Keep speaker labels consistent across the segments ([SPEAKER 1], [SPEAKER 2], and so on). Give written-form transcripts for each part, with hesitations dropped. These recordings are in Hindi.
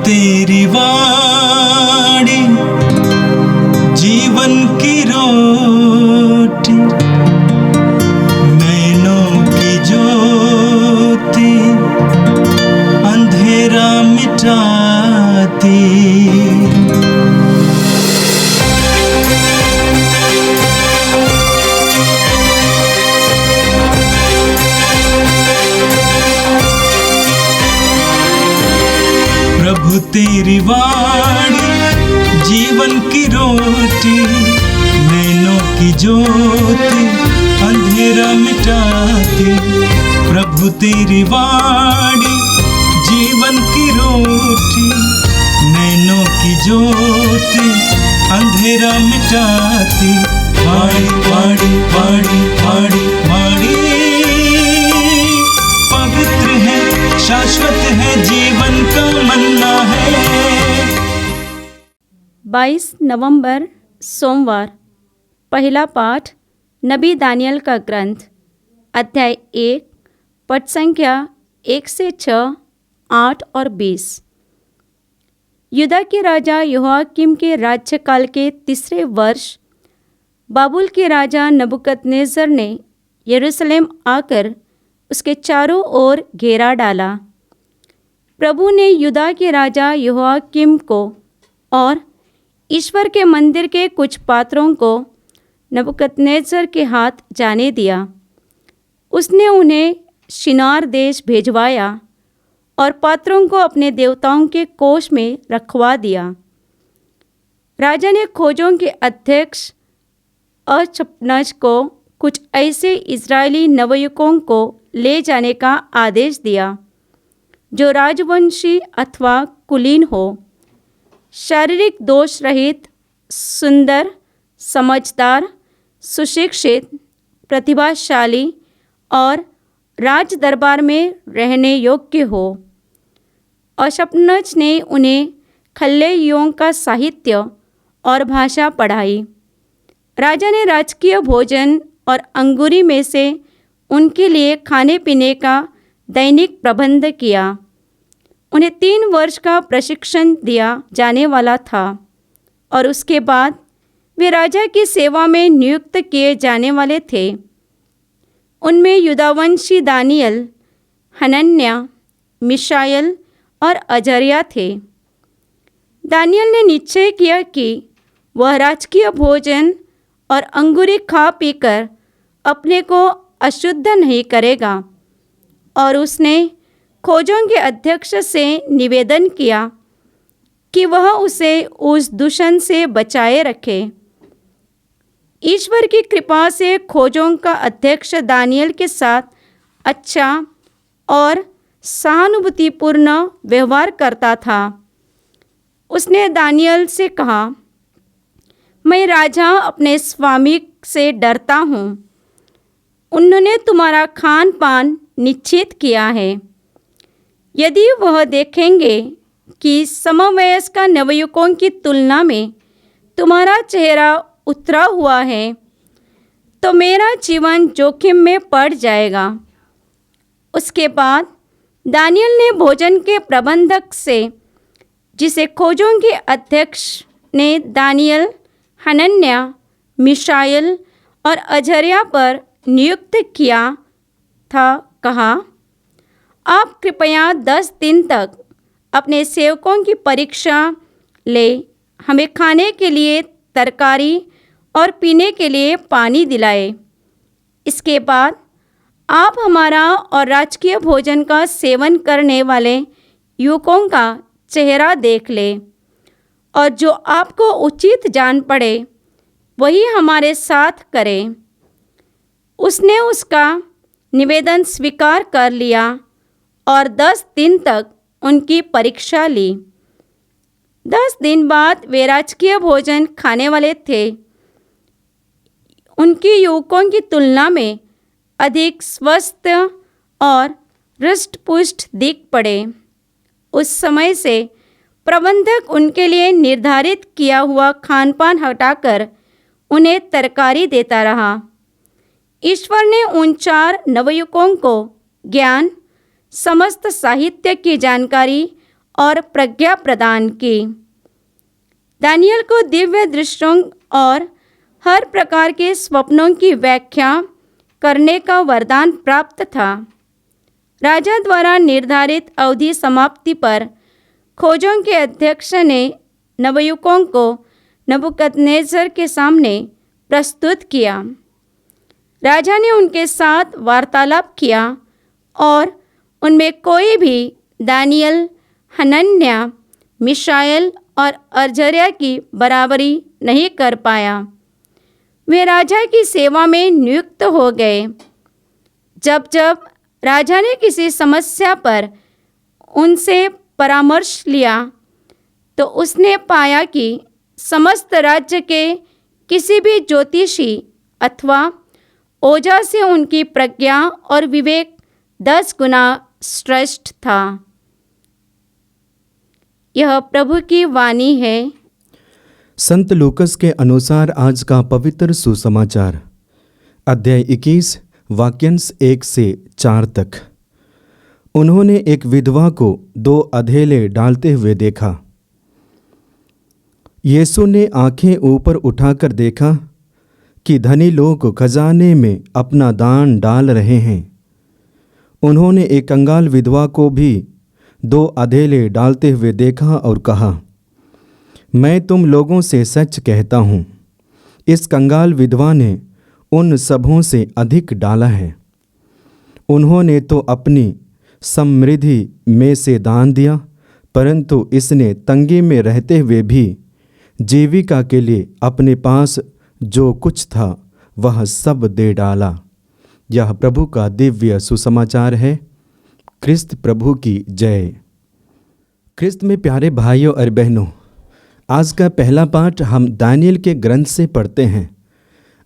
[SPEAKER 1] तेरी वाणी जीवन की रोटी, नैनों की ज्योति अंधेरा मिटाती। प्रभु तेरी वाणी जीवन की रोटी, नैनों की ज्योति अंधेरा मिटाती। प्रभु तेरी वाणी जीवन की रोटी, नैनों की ज्योति अंधेरा मिटाती। वाणी वाणी वाणी वाणी वाणी पवित्र है, शाश्वत है, जीवन का मन्ना है।
[SPEAKER 2] 22 नवंबर सोमवार। पहला पाठ नबी दानियल का ग्रंथ, अध्याय 1, पद संख्या 1 से 6, 8 और 20। यूदा के राजा यहोयाकीम के राज्यकाल के तीसरे वर्ष बाबुल के राजा नबूकदनेस्सर ने यरूशलेम आकर उसके चारों ओर घेरा डाला। प्रभु ने यूदा के राजा यहोयाकीम को और ईश्वर के मंदिर के कुछ पात्रों को नबूकदनेस्सर के हाथ जाने दिया। उसने उन्हें शिनार देश भेजवाया और पात्रों को अपने देवताओं के कोष में रखवा दिया। राजा ने खोजों के अध्यक्ष अशपनज को कुछ ऐसे इजरायली नवयुवकों को ले जाने का आदेश दिया जो राजवंशी अथवा कुलीन हो, शारीरिक दोष रहित, सुंदर, समझदार, सुशिक्षित, प्रतिभाशाली और राज दरबार में रहने योग्य हो। अशपनज ने उन्हें खल्दइयों का साहित्य और भाषा पढ़ाई। राजा ने राजकीय भोजन और अंगूरी में से उनके लिए खाने पीने का दैनिक प्रबंध किया। उन्हें 3 वर्ष का प्रशिक्षण दिया जाने वाला था और उसके बाद वे राजा की सेवा में नियुक्त किए जाने वाले थे। उनमें यूदावंशी दानियल, हनन्याह, मिशाएल और अजर्याह थे। दानियल ने निश्चय किया कि वह राजकीय भोजन और अंगूरी खा पीकर अपने को अशुद्ध नहीं करेगा, और उसने खोजों के अध्यक्ष से निवेदन किया कि वह उसे उस दूषण से बचाए रखे। ईश्वर की कृपा से खोजों का अध्यक्ष दानियल के साथ अच्छा और सहानुभूतिपूर्ण व्यवहार करता था। उसने दानियल से कहा, मैं राजा अपने स्वामी से डरता हूँ। उन्होंने तुम्हारा खान पान निश्चित किया है। यदि वह देखेंगे कि समवयस्क नवयुवकों की तुलना में तुम्हारा चेहरा उतरा हुआ है, तो मेरा जीवन जोखिम में पड़ जाएगा। उसके बाद दानियल ने भोजन के प्रबंधक से, जिसे खोजों के अध्यक्ष ने दानियल, हनन्याह, मिशाएल और अजर्याह पर नियुक्त किया था, कहा, आप कृपया 10 दिन तक अपने सेवकों की परीक्षा ले हमें खाने के लिए तरकारी और पीने के लिए पानी दिलाए। इसके बाद आप हमारा और राजकीय भोजन का सेवन करने वाले युवकों का चेहरा देख ले, और जो आपको उचित जान पड़े वही हमारे साथ करें। उसने उसका निवेदन स्वीकार कर लिया और 10 दिन तक उनकी परीक्षा ली। 10 दिन बाद वे राजकीय भोजन खाने वाले थे। उनके युवकों की तुलना में अधिक स्वस्थ और हृष्ट-पुष्ट दिख पड़े। उस समय से प्रबंधक उनके लिए निर्धारित किया हुआ खानपान हटाकर उन्हें तरकारी देता रहा। ईश्वर ने उन 4 नवयुवकों को ज्ञान, समस्त साहित्य की जानकारी और प्रज्ञा प्रदान की। दानियल को दिव्य दृश्यों और हर प्रकार के स्वप्नों की व्याख्या करने का वरदान प्राप्त था। राजा द्वारा निर्धारित अवधि समाप्ति पर खोजों के अध्यक्ष ने नवयुवकों को नबूकदनेस्सर के सामने प्रस्तुत किया। राजा ने उनके साथ वार्तालाप किया और उनमें कोई भी दानियल, हनन्याह, मिशाएल और अजर्या की बराबरी नहीं कर पाया। वे राजा की सेवा में नियुक्त हो गए। जब जब राजा ने किसी समस्या पर उनसे परामर्श लिया तो उसने पाया कि समस्त राज्य के किसी भी ज्योतिषी अथवा ओझा से उनकी प्रज्ञा और विवेक 10 गुना श्रेष्ठ था। यह प्रभु की वाणी है।
[SPEAKER 3] संत लूकस के अनुसार आज का पवित्र सुसमाचार, अध्याय 21 वाक्यांश 1 से 4 तक। उन्होंने एक विधवा को 2 अधेले डालते हुए देखा। यीशु ने आंखें ऊपर उठाकर देखा कि धनी लोग खजाने में अपना दान डाल रहे हैं। उन्होंने एक कंगाल विधवा को भी 2 अधेले डालते हुए देखा और कहा, मैं तुम लोगों से सच कहता हूँ, इस कंगाल विधवा ने उन सबों से अधिक डाला है। उन्होंने तो अपनी समृद्धि में से दान दिया, परंतु इसने तंगी में रहते हुए भी जीविका के लिए अपने पास जो कुछ था वह सब दे डाला। यह प्रभु का दिव्य सुसमाचार है। क्रिस्त प्रभु की जय। क्रिस्त में प्यारे भाइयों और बहनों, आज का पहला पाठ हम दानियल के ग्रंथ से पढ़ते हैं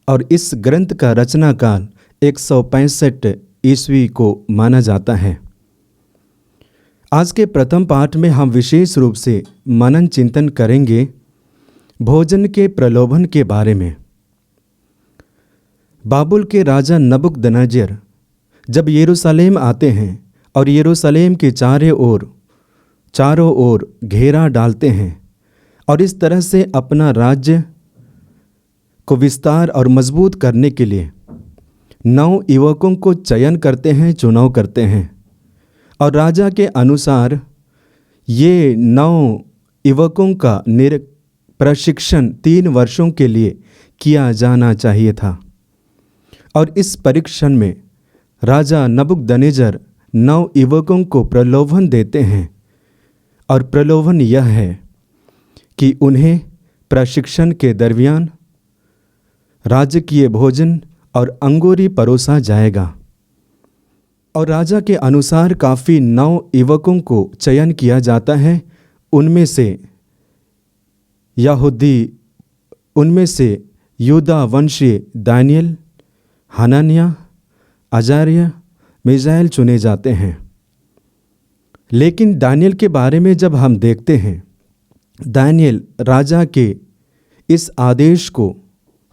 [SPEAKER 3] और इस ग्रंथ का रचना काल 165 ईस्वी को माना जाता है। आज के प्रथम पाठ में हम विशेष रूप से मनन चिंतन करेंगे भोजन के प्रलोभन के बारे में। बाबुल के राजा नबूकदनेस्सर जब यरूशलेम आते हैं और यरूशलेम के चारों ओर घेरा डालते हैं और इस तरह से अपना राज्य को विस्तार और मजबूत करने के लिए 9 युवकों को चयन करते हैं, चुनाव करते हैं। और राजा के अनुसार ये 9 युवकों का प्रशिक्षण 3 वर्षों के लिए किया जाना चाहिए था। और इस परीक्षण में राजा नबूकदनेस्सर 9 युवकों को प्रलोभन देते हैं और प्रलोभन यह है कि उन्हें प्रशिक्षण के दरमियान राजकीय भोजन और अंगूरी परोसा जाएगा। और राजा के अनुसार काफ़ी 9 युवकों को चयन किया जाता है। उनमें से यूदा वंशीय दानियल, हनन्याह, अजर्या, मिशाएल चुने जाते हैं। लेकिन दानियल के बारे में जब हम देखते हैं, दानियल राजा के इस आदेश को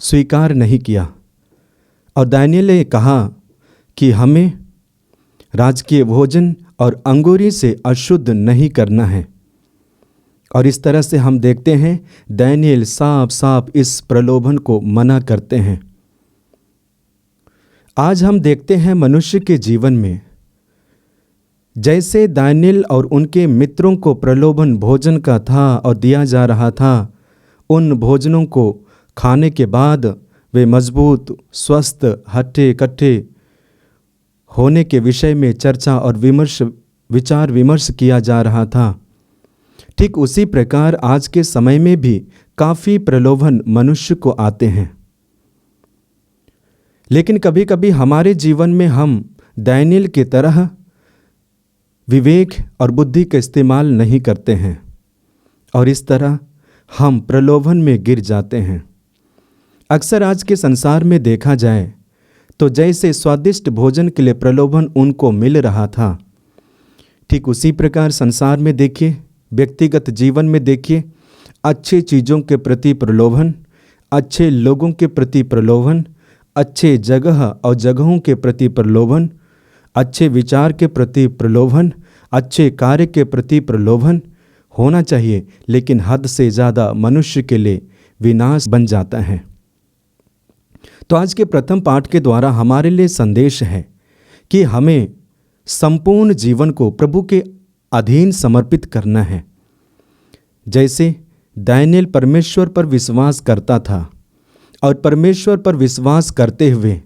[SPEAKER 3] स्वीकार नहीं किया और दानियल ने कहा कि हमें राजकीय भोजन और अंगूरी से अशुद्ध नहीं करना है। और इस तरह से हम देखते हैं दानियल साफ इस प्रलोभन को मना करते हैं। आज हम देखते हैं मनुष्य के जीवन में जैसे दानियल और उनके मित्रों को प्रलोभन भोजन का था और दिया जा रहा था, उन भोजनों को खाने के बाद वे मजबूत, स्वस्थ, हट्टे कट्टे होने के विषय में चर्चा और विचार विमर्श किया जा रहा था। ठीक उसी प्रकार आज के समय में भी काफ़ी प्रलोभन मनुष्य को आते हैं। लेकिन कभी कभी हमारे जीवन में हम दानियल की तरह विवेक और बुद्धि का इस्तेमाल नहीं करते हैं और इस तरह हम प्रलोभन में गिर जाते हैं। अक्सर आज के संसार में देखा जाए तो जैसे स्वादिष्ट भोजन के लिए प्रलोभन उनको मिल रहा था, ठीक उसी प्रकार संसार में देखिए, व्यक्तिगत जीवन में देखिए, अच्छी चीज़ों के प्रति प्रलोभन, अच्छे लोगों के प्रति प्रलोभन, अच्छे जगह और जगहों के प्रति प्रलोभन, अच्छे विचार के प्रति प्रलोभन, अच्छे कार्य के प्रति प्रलोभन होना चाहिए, लेकिन हद से ज़्यादा मनुष्य के लिए विनाश बन जाता है। तो आज के प्रथम पाठ के द्वारा हमारे लिए संदेश है कि हमें संपूर्ण जीवन को प्रभु के अधीन समर्पित करना है। जैसे दानियेल परमेश्वर पर विश्वास करता था और परमेश्वर पर विश्वास करते हुए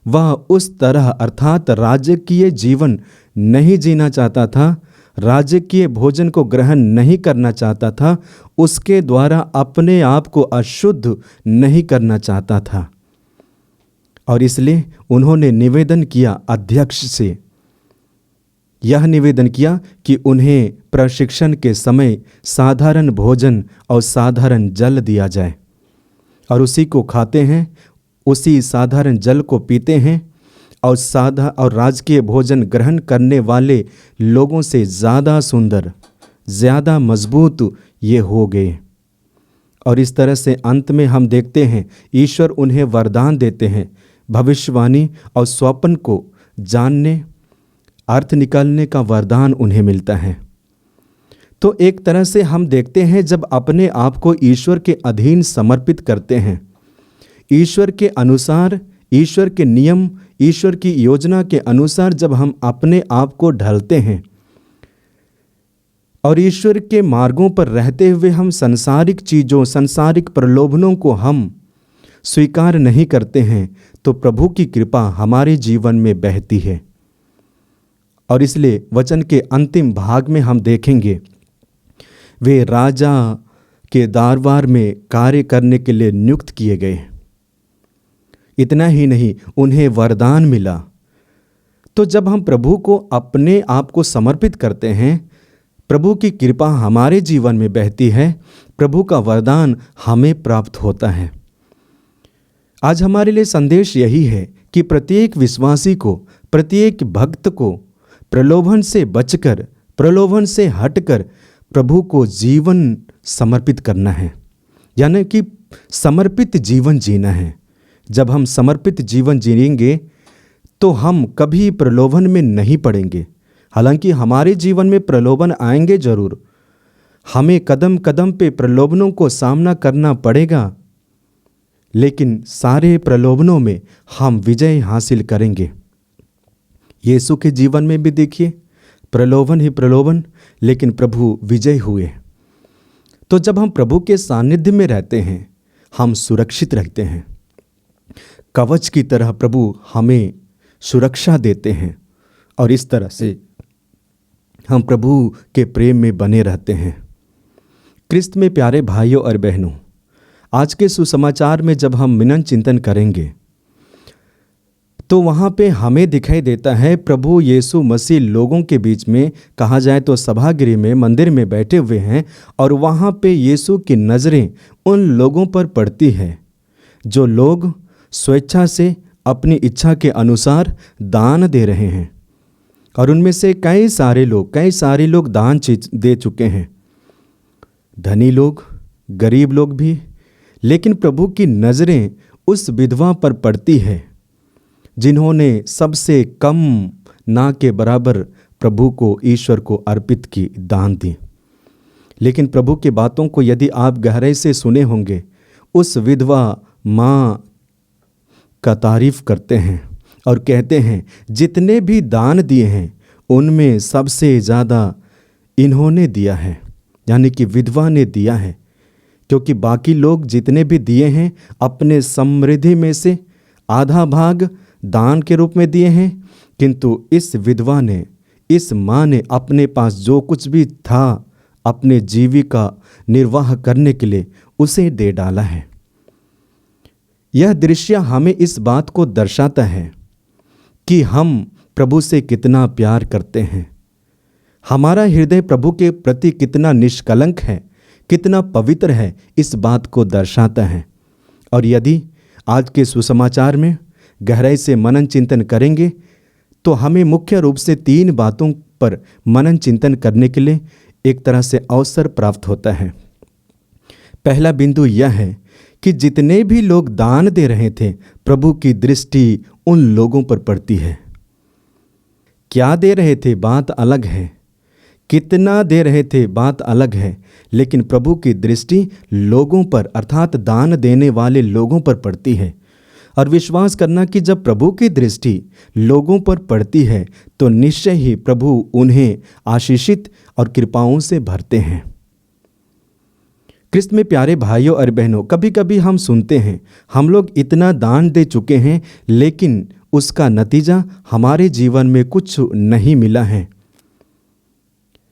[SPEAKER 3] वह उस तरह अर्थात राजकीय जीवन नहीं जीना चाहता था, राजकीय भोजन को ग्रहण नहीं करना चाहता था, उसके द्वारा अपने आप को अशुद्ध नहीं करना चाहता था। और इसलिए उन्होंने निवेदन किया, अध्यक्ष से यह निवेदन किया कि उन्हें प्रशिक्षण के समय साधारण भोजन और साधारण जल दिया जाए, और उसी को खाते हैं, उसी साधारण जल को पीते हैं, और सादा और राजकीय भोजन ग्रहण करने वाले लोगों से ज़्यादा सुंदर, ज़्यादा मजबूत ये हो गए। और इस तरह से अंत में हम देखते हैं ईश्वर उन्हें वरदान देते हैं, भविष्यवाणी और स्वप्न को जानने, अर्थ निकालने का वरदान उन्हें मिलता है। तो एक तरह से हम देखते हैं जब अपने आप को ईश्वर के अधीन समर्पित करते हैं, ईश्वर के अनुसार, ईश्वर के नियम, ईश्वर की योजना के अनुसार जब हम अपने आप को ढलते हैं और ईश्वर के मार्गों पर रहते हुए हम सांसारिक चीज़ों, सांसारिक प्रलोभनों को हम स्वीकार नहीं करते हैं, तो प्रभु की कृपा हमारे जीवन में बहती है। और इसलिए वचन के अंतिम भाग में हम देखेंगे वे राजा के दरबार में कार्य करने के लिए नियुक्त किए गए। इतना ही नहीं, उन्हें वरदान मिला। तो जब हम प्रभु को अपने आप को समर्पित करते हैं, प्रभु की कृपा हमारे जीवन में बहती है, प्रभु का वरदान हमें प्राप्त होता है। आज हमारे लिए संदेश यही है कि प्रत्येक विश्वासी को, प्रत्येक भक्त को प्रलोभन से बचकर, प्रलोभन से हटकर प्रभु को जीवन समर्पित करना है, यानी कि समर्पित जीवन जीना है। जब हम समर्पित जीवन जिएंगे तो हम कभी प्रलोभन में नहीं पड़ेंगे। हालांकि हमारे जीवन में प्रलोभन आएंगे जरूर, हमें कदम कदम पे प्रलोभनों को सामना करना पड़ेगा, लेकिन सारे प्रलोभनों में हम विजय हासिल करेंगे। यीशु के जीवन में भी देखिए, प्रलोभन ही प्रलोभन, लेकिन प्रभु विजय हुए। तो जब हम प्रभु के सानिध्य में रहते हैं, हम सुरक्षित रहते हैं। कवच की तरह प्रभु हमें सुरक्षा देते हैं, और इस तरह से हम प्रभु के प्रेम में बने रहते हैं। क्रिस्त में प्यारे भाइयों और बहनों, आज के सुसमाचार में जब हम मनन चिंतन करेंगे तो वहाँ पे हमें दिखाई देता है प्रभु यीशु मसीह लोगों के बीच में, कहा जाए तो सभागृह में, मंदिर में बैठे हुए हैं, और वहाँ पे यीशु की नज़रें उन लोगों पर पड़ती है जो लोग स्वेच्छा से अपनी इच्छा के अनुसार दान दे रहे हैं। और उनमें से कई सारे लोग दान दे चुके हैं, धनी लोग, गरीब लोग भी। लेकिन प्रभु की नज़रें उस विधवा पर पड़ती है जिन्होंने सबसे कम ना के बराबर प्रभु को, ईश्वर को अर्पित की, दान दी। लेकिन प्रभु की बातों को यदि आप गहराई से सुने होंगे, उस विधवा माँ का तारीफ करते हैं और कहते हैं जितने भी दान दिए हैं उनमें सबसे ज़्यादा इन्होंने दिया है, यानी कि विधवा ने दिया है। क्योंकि बाकी लोग जितने भी दिए हैं अपने समृद्धि में से आधा भाग दान के रूप में दिए हैं, किंतु इस विधवा ने, इस माँ ने अपने पास जो कुछ भी था अपने जीविका निर्वाह करने के लिए उसे दे डाला है। यह दृश्य हमें इस बात को दर्शाता है कि हम प्रभु से कितना प्यार करते हैं, हमारा हृदय प्रभु के प्रति कितना निष्कलंक है, कितना पवित्र है, इस बात को दर्शाता है। और यदि आज के सुसमाचार में गहराई से मनन चिंतन करेंगे तो हमें मुख्य रूप से 3 बातों पर मनन चिंतन करने के लिए एक तरह से अवसर प्राप्त होता है। पहला बिंदु यह है कि जितने भी लोग दान दे रहे थे, प्रभु की दृष्टि उन लोगों पर पड़ती है। क्या दे रहे थे बात अलग है, कितना दे रहे थे बात अलग है, लेकिन प्रभु की दृष्टि लोगों पर अर्थात दान देने वाले लोगों पर पड़ती है। और विश्वास करना कि जब प्रभु की दृष्टि लोगों पर पड़ती है तो निश्चय ही प्रभु उन्हें आशीषित और कृपाओं से भरते हैं। क्रिस्त में प्यारे भाइयों और बहनों, कभी कभी हम सुनते हैं हम लोग इतना दान दे चुके हैं लेकिन उसका नतीजा हमारे जीवन में कुछ नहीं मिला है।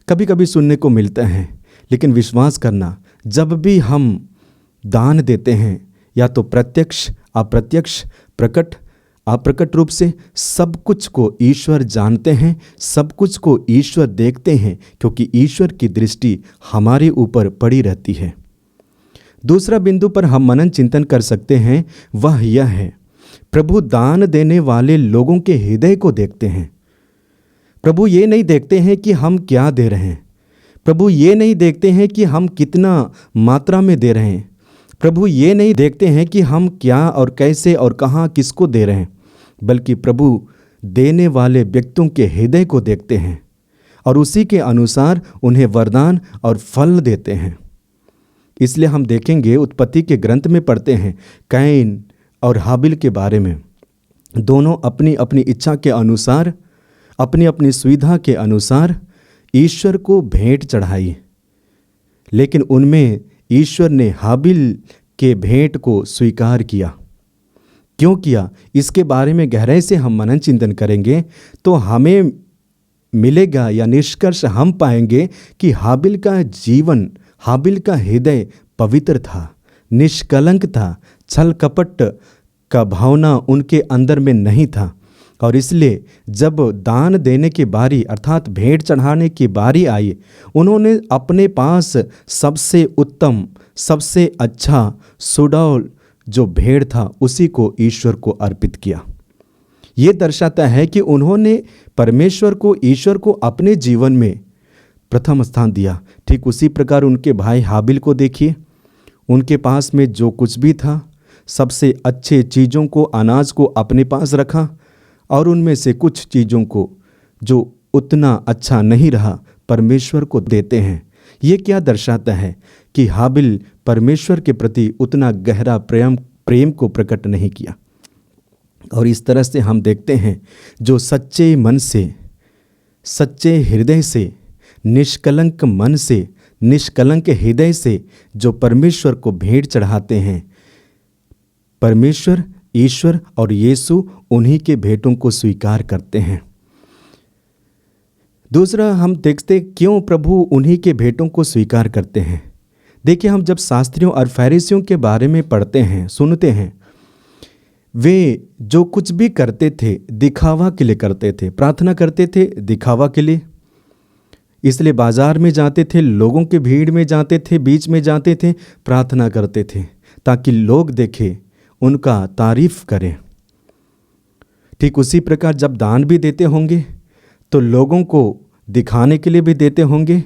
[SPEAKER 3] कभी कभी सुनने को मिलता है, लेकिन विश्वास करना जब भी हम दान देते हैं या तो प्रत्यक्ष अप्रत्यक्ष प्रकट अप्रकट रूप से सब कुछ को ईश्वर जानते हैं, सब कुछ को ईश्वर देखते हैं, क्योंकि ईश्वर की दृष्टि हमारे ऊपर पड़ी रहती है। दूसरा बिंदु पर हम मनन चिंतन कर सकते हैं, वह यह है प्रभु दान देने वाले लोगों के हृदय को देखते हैं। प्रभु ये नहीं देखते हैं कि हम क्या दे रहे हैं, प्रभु ये नहीं देखते हैं कि हम कितना मात्रा में दे रहे हैं, प्रभु ये नहीं देखते हैं कि हम क्या और कैसे और कहाँ किसको दे रहे हैं, बल्कि प्रभु देने वाले व्यक्तियों के हृदय को देखते हैं और उसी के अनुसार उन्हें वरदान और फल देते हैं। इसलिए हम देखेंगे उत्पत्ति के ग्रंथ में पढ़ते हैं कैन और हाबिल के बारे में। दोनों अपनी अपनी इच्छा के अनुसार, अपनी अपनी सुविधा के अनुसार ईश्वर को भेंट चढ़ाई, लेकिन उनमें ईश्वर ने हाबिल के भेंट को स्वीकार किया। क्यों किया, इसके बारे में गहराई से हम मनन चिंतन करेंगे तो हमें मिलेगा या निष्कर्ष हम पाएंगे कि हाबिल का जीवन, हाबिल का हृदय पवित्र था, निष्कलंक था, छल कपट का भावना उनके अंदर में नहीं था। और इसलिए जब दान देने की बारी अर्थात भेंट चढ़ाने की बारी आई, उन्होंने अपने पास सबसे उत्तम, सबसे अच्छा सुडौल जो भेड़ था उसी को ईश्वर को अर्पित किया। ये दर्शाता है कि उन्होंने परमेश्वर को, ईश्वर को अपने जीवन में प्रथम स्थान दिया। ठीक उसी प्रकार उनके भाई हाबिल को देखिए, उनके पास में जो कुछ भी था सबसे अच्छे चीज़ों को, अनाज को अपने पास रखा और उनमें से कुछ चीज़ों को जो उतना अच्छा नहीं रहा परमेश्वर को देते हैं। ये क्या दर्शाता है कि हाबिल परमेश्वर के प्रति उतना गहरा प्रेम को प्रकट नहीं किया। और इस तरह से हम देखते हैं जो सच्चे मन से, सच्चे हृदय से, निष्कलंक मन से, निष्कलंक हृदय से जो परमेश्वर को भेंट चढ़ाते हैं, परमेश्वर, ईश्वर और यीशु उन्हीं के भेंटों को स्वीकार करते हैं। दूसरा हम देखते क्यों प्रभु उन्हीं के भेंटों को स्वीकार करते हैं। देखिए, हम जब शास्त्रियों और फरीसियों के बारे में पढ़ते हैं, सुनते हैं, वे जो कुछ भी करते थे दिखावा के लिए करते थे, प्रार्थना करते थे दिखावा के लिए। इसलिए बाजार में जाते थे, लोगों के भीड़ में जाते थे, बीच में जाते थे, प्रार्थना करते थे ताकि लोग देखें, उनका तारीफ करें। ठीक उसी प्रकार जब दान भी देते होंगे तो लोगों को दिखाने के लिए भी देते होंगे,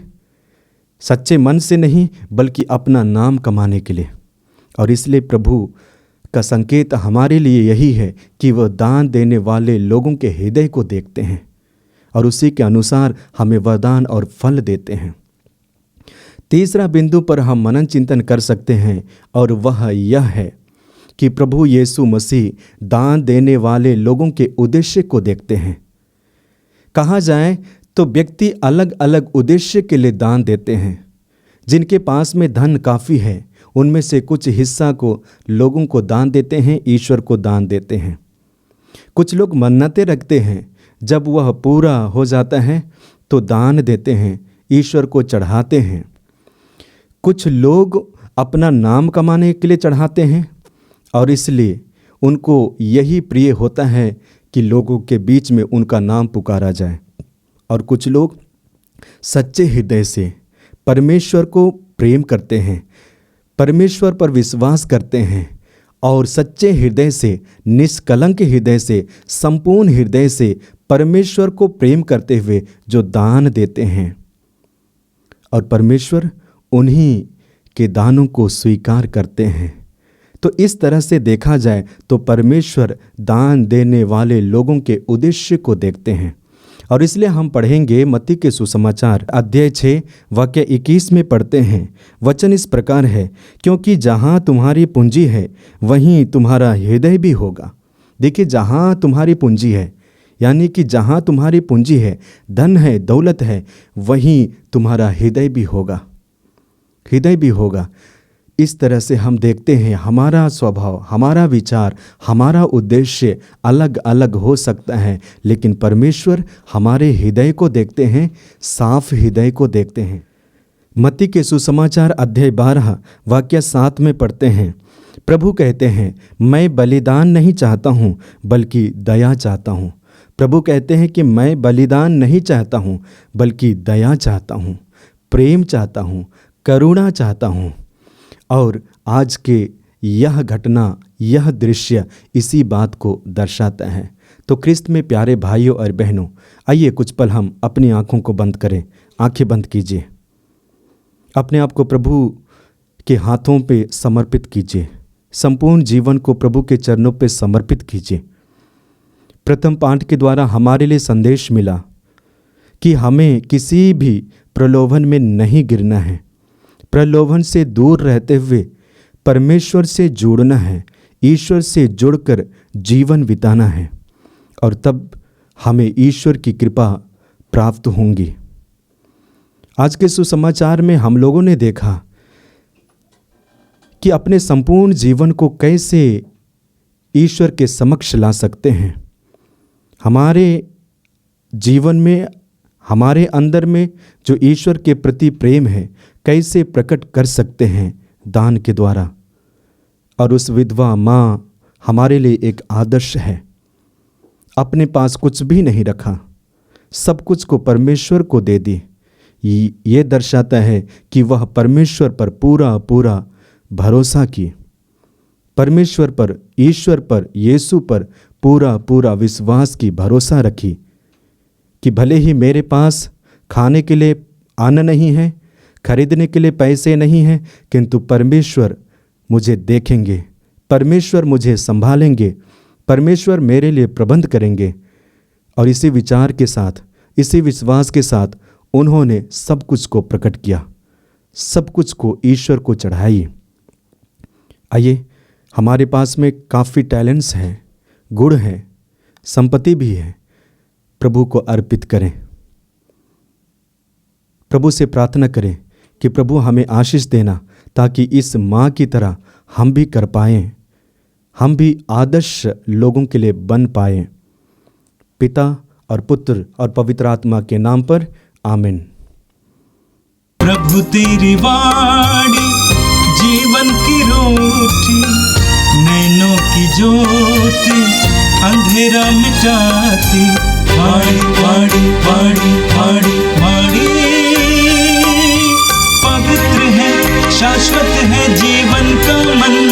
[SPEAKER 3] सच्चे मन से नहीं बल्कि अपना नाम कमाने के लिए। और इसलिए प्रभु का संकेत हमारे लिए यही है कि वह दान देने वाले लोगों के हृदय को देखते हैं और उसी के अनुसार हमें वरदान और फल देते हैं। तीसरा बिंदु पर हम मनन चिंतन कर सकते हैं और वह यह है कि प्रभु यीशु मसीह दान देने वाले लोगों के उद्देश्य को देखते हैं। कहा जाए तो व्यक्ति अलग अलग उद्देश्य के लिए दान देते हैं। जिनके पास में धन काफ़ी है उनमें से कुछ हिस्सा को लोगों को दान देते हैं, ईश्वर को दान देते हैं। कुछ लोग मन्नतें रखते हैं, जब वह पूरा हो जाता है तो दान देते हैं, ईश्वर को चढ़ाते हैं। कुछ लोग अपना नाम कमाने के लिए चढ़ाते हैं और इसलिए उनको यही प्रिय होता है कि लोगों के बीच में उनका नाम पुकारा जाए। और कुछ लोग सच्चे हृदय से परमेश्वर को प्रेम करते हैं, परमेश्वर पर विश्वास करते हैं और सच्चे हृदय से, निष्कलंक हृदय से, संपूर्ण हृदय से परमेश्वर को प्रेम करते हुए जो दान देते हैं और परमेश्वर उन्हीं के दानों को स्वीकार करते हैं। तो इस तरह से देखा जाए तो परमेश्वर दान देने वाले लोगों के उद्देश्य को देखते हैं और इसलिए हम पढ़ेंगे मत्ती के सुसमाचार अध्याय 6 वाक्य 21 में पढ़ते हैं। वचन इस प्रकार है, क्योंकि जहाँ तुम्हारी पूंजी है वहीं तुम्हारा हृदय भी होगा। देखिए, जहाँ तुम्हारी पूंजी है, यानी कि जहाँ तुम्हारी पूंजी है, धन है, दौलत है, वहीं तुम्हारा हृदय भी होगा, हृदय भी होगा। इस तरह से हम देखते हैं हमारा स्वभाव, हमारा विचार, हमारा उद्देश्य अलग अलग हो सकता है, लेकिन परमेश्वर हमारे हृदय को देखते हैं, साफ हृदय को देखते हैं। मत्ती के सुसमाचार अध्याय 12 वाक्य 7 में पढ़ते हैं, प्रभु कहते हैं, मैं बलिदान नहीं चाहता हूँ बल्कि दया चाहता हूँ। प्रभु कहते हैं कि मैं बलिदान नहीं चाहता हूँ बल्कि दया चाहता हूँ, प्रेम चाहता हूँ, करुणा चाहता हूँ। और आज के यह घटना, यह दृश्य इसी बात को दर्शाता है। तो ख्रिस्त में प्यारे भाइयों और बहनों, आइए कुछ पल हम अपनी आँखों को बंद करें। आंखें बंद कीजिए, अपने आप को प्रभु के हाथों पे समर्पित कीजिए, संपूर्ण जीवन को प्रभु के चरणों पे समर्पित कीजिए। प्रथम पाठ के द्वारा हमारे लिए संदेश मिला कि हमें किसी भी प्रलोभन में नहीं गिरना है, प्रलोभन से दूर रहते हुए परमेश्वर से जुड़ना है, ईश्वर से जुड़कर जीवन बिताना है, और तब हमें ईश्वर की कृपा प्राप्त होंगी। आज के सुसमाचार में हम लोगों ने देखा कि अपने संपूर्ण जीवन को कैसे ईश्वर के समक्ष ला सकते हैं। हमारे जीवन में, हमारे अंदर में जो ईश्वर के प्रति प्रेम है, कैसे प्रकट कर सकते हैं दान के द्वारा। और उस विधवा माँ हमारे लिए एक आदर्श है। अपने पास कुछ भी नहीं रखा, सब कुछ को परमेश्वर को दे दी। ये दर्शाता है कि वह परमेश्वर पर पूरा पूरा भरोसा की, परमेश्वर पर, ईश्वर पर, यीशु पर पूरा पूरा विश्वास की, भरोसा रखी कि भले ही मेरे पास खाने के लिए अन्न नहीं है, खरीदने के लिए पैसे नहीं हैं, किंतु परमेश्वर मुझे देखेंगे, परमेश्वर मुझे संभालेंगे, परमेश्वर मेरे लिए प्रबंध करेंगे। और इसी विचार के साथ, इसी विश्वास के साथ उन्होंने सब कुछ को प्रकट किया, सब कुछ को ईश्वर को चढ़ाई। आइए, हमारे पास में काफ़ी टैलेंट्स हैं, गुण हैं, संपत्ति भी है, प्रभु को अर्पित करें। प्रभु से प्रार्थना करें कि प्रभु हमें आशीष देना, ताकि इस माँ की तरह हम भी कर पाएं, हम भी आदर्श लोगों के लिए बन पाएं। पिता और पुत्र और पवित्र आत्मा के नाम पर आमीन।
[SPEAKER 1] प्रभु तेरी वाणी जीवन की रोटी, नैनों की ज्योति अंधेरा मिटाती। वाणी वाणी वाणी वाणी वाणी पवित्र है, शाश्वत है जीवन का मन।